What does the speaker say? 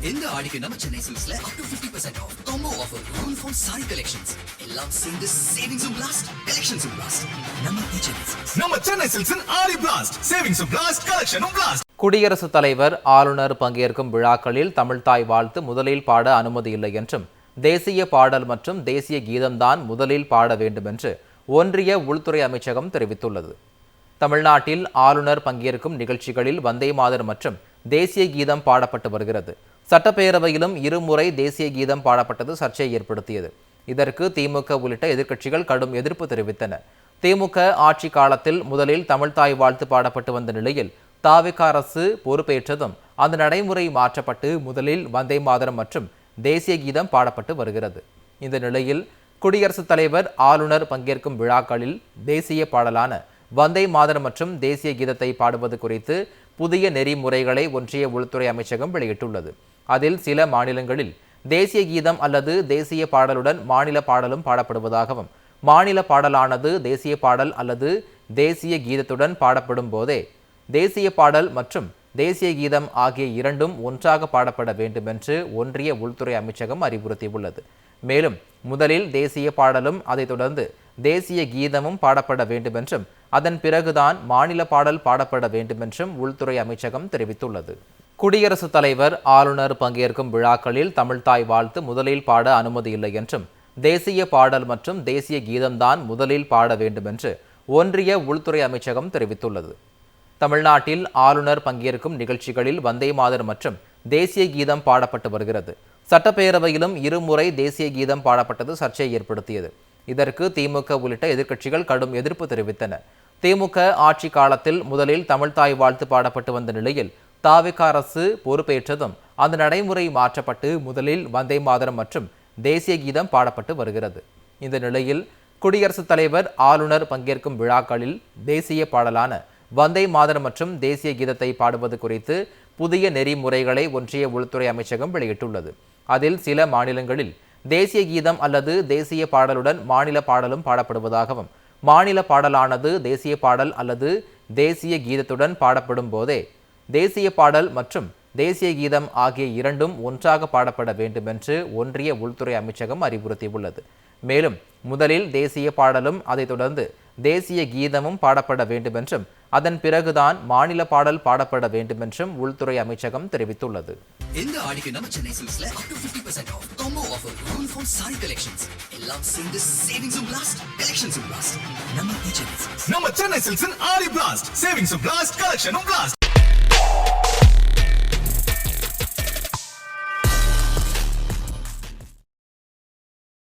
இந்த ஆடிக்கு நம்ம Chennai சில்க்ஸ்ல up to 50% off combo offer uniform saree collections எல்லாம் சேர்ந்து savings blast collections blast நம்ம சென்னை சில்க்ஸின் ஆடி blast savings blast collection blast. குடியரசுத் தலைவர் ஆளுநர் பங்கேற்கும் விழாக்களில் தமிழ்தாய் வாழ்த்து முதலில் பாட அனுமதி இல்லை என்றும் தேசிய பாடல் மற்றும் தேசிய கீதம்தான் முதலில் பாட வேண்டும் என்று ஒன்றிய உள்துறை அமைச்சகம் தெரிவித்துள்ளது. தமிழ்நாட்டில் ஆளுநர் பங்கேற்கும் நிகழ்ச்சிகளில் வந்தே மாதரம் மற்றும் தேசிய கீதம் பாடப்பட்டு வருகிறது. சட்டப்பேரவையிலும் இருமுறை தேசிய கீதம் பாடப்பட்டது சர்ச்சையை ஏற்படுத்தியது. இதற்கு திமுக உள்ளிட்ட எதிர்க்கட்சிகள் கடும் எதிர்ப்பு தெரிவித்தன. திமுக ஆட்சி காலத்தில் முதலில் தமிழ்தாய் வாழ்த்து பாடப்பட்டு வந்த நிலையில் தாவேகா அரசு பொறுப்பேற்றதும் அந்த நடைமுறை மாற்றப்பட்டு முதலில் வந்தே மாதரம் மற்றும் தேசிய கீதம் பாடப்பட்டு வருகிறது. இந்த நிலையில் குடியரசுத் தலைவர் ஆளுநர் பங்கேற்கும் விழாக்களில் தேசிய பாடலான வந்தே மாதரம் மற்றும் தேசிய கீதத்தை பாடுவது குறித்து புதிய நெறிமுறைகளை ஒன்றிய உள்துறை அமைச்சகம் வெளியிட்டுள்ளது. அதில் சில மாநிலங்களில் தேசிய கீதம் அல்லது தேசிய பாடலுடன் மாநில பாடலும் பாடப்படுவதாகவும், மாநில பாடலானது தேசிய பாடல் அல்லது தேசிய கீதத்துடன் பாடப்படும் போதே தேசிய பாடல் மற்றும் தேசிய கீதம் ஆகிய இரண்டும் ஒன்றாக பாடப்பட வேண்டும் என்று ஒன்றிய உள்துறை அமைச்சகம் அறிவுறுத்தியுள்ளது. மேலும் முதலில் தேசிய பாடலும் அதைத் தொடர்ந்து தேசிய கீதமும் பாடப்பட வேண்டும் என்றும் அதன் பிறகுதான் மாநில பாடல் பாடப்பட வேண்டும் என்றும் உள்துறை அமைச்சகம் தெரிவித்துள்ளது. குடியரசுத் தலைவர் ஆளுநர் பங்கேற்கும் விழாக்களில் தமிழ்தாய் வாழ்த்து முதலில் பாட அனுமதி இல்லை என்றும் தேசிய பாடல் மற்றும் தேசிய கீதம்தான் முதலில் பாட வேண்டும் என்று ஒன்றிய உள்துறை அமைச்சகம் தெரிவித்துள்ளது. தமிழ்நாட்டில் ஆளுநர் பங்கேற்கும் நிகழ்ச்சிகளில் வந்தே மாதரம் மற்றும் தேசிய கீதம் பாடப்பட்டு வருகிறது. சட்டப்பேரவையிலும் இருமுறை தேசிய கீதம் பாடப்பட்டது சர்ச்சையை ஏற்படுத்தியது. இதற்கு திமுக உள்ளிட்ட எதிர்க்கட்சிகள் கடும் எதிர்ப்பு தெரிவித்தன. திமுக ஆட்சி காலத்தில் முதலில் தமிழ்தாய் வாழ்த்து பாடப்பட்டு வந்த நிலையில் தாவேகா அரசு பொறுப்பேற்றதும் அந்த நடைமுறை மாற்றப்பட்டு முதலில் வந்தே மாதரம் மற்றும் தேசிய கீதம் பாடப்பட்டு வருகிறது. இந்த நிலையில் குடியரசுத் தலைவர் ஆளுநர் பங்கேற்கும் விழாக்களில் தேசிய பாடலான வந்தே மாதரம் மற்றும் தேசிய கீதத்தை பாடுவது குறித்து புதிய நெறிமுறைகளை ஒன்றிய உள்துறை அமைச்சகம் வெளியிட்டுள்ளது. அதில் சில மாநிலங்களில் தேசிய கீதம் அல்லது தேசிய பாடலுடன் மாநில பாடலும் பாடப்படுவதாகவும், மாநில பாடலானது தேசிய பாடல் அல்லது தேசிய கீதத்துடன் பாடப்படும் போதே தேசிய பாடல் மற்றும் தேசிய கீதம் ஆகிய இரண்டும் ஒன்றாக பாடப்பட வேண்டும் என்று ஒன்றிய உள்துறை அமைச்சகம் அறிவுறுத்தியுள்ளது. மேலும் முதலில் தேசிய பாடலும் அதைத் தொடர்ந்து தேசிய கீதமும் பாடப்பட வேண்டும் என்றும் அதன் பிறகுதான் மாநில பாடல் பாடப்பட வேண்டும் என்றும் உள்துறை அமைச்சகம் தெரிவித்துள்ளது. இந்த ஆடிக்கு நம்ம Chennai சில்க்ஸ்ல up to 50% off combo offer uniform saree collections எல்லாம் சேர்ந்து savings blast collections blast. நம்ம சென்னை சில்க்ஸின் ஆடி blast savings blast collection blast.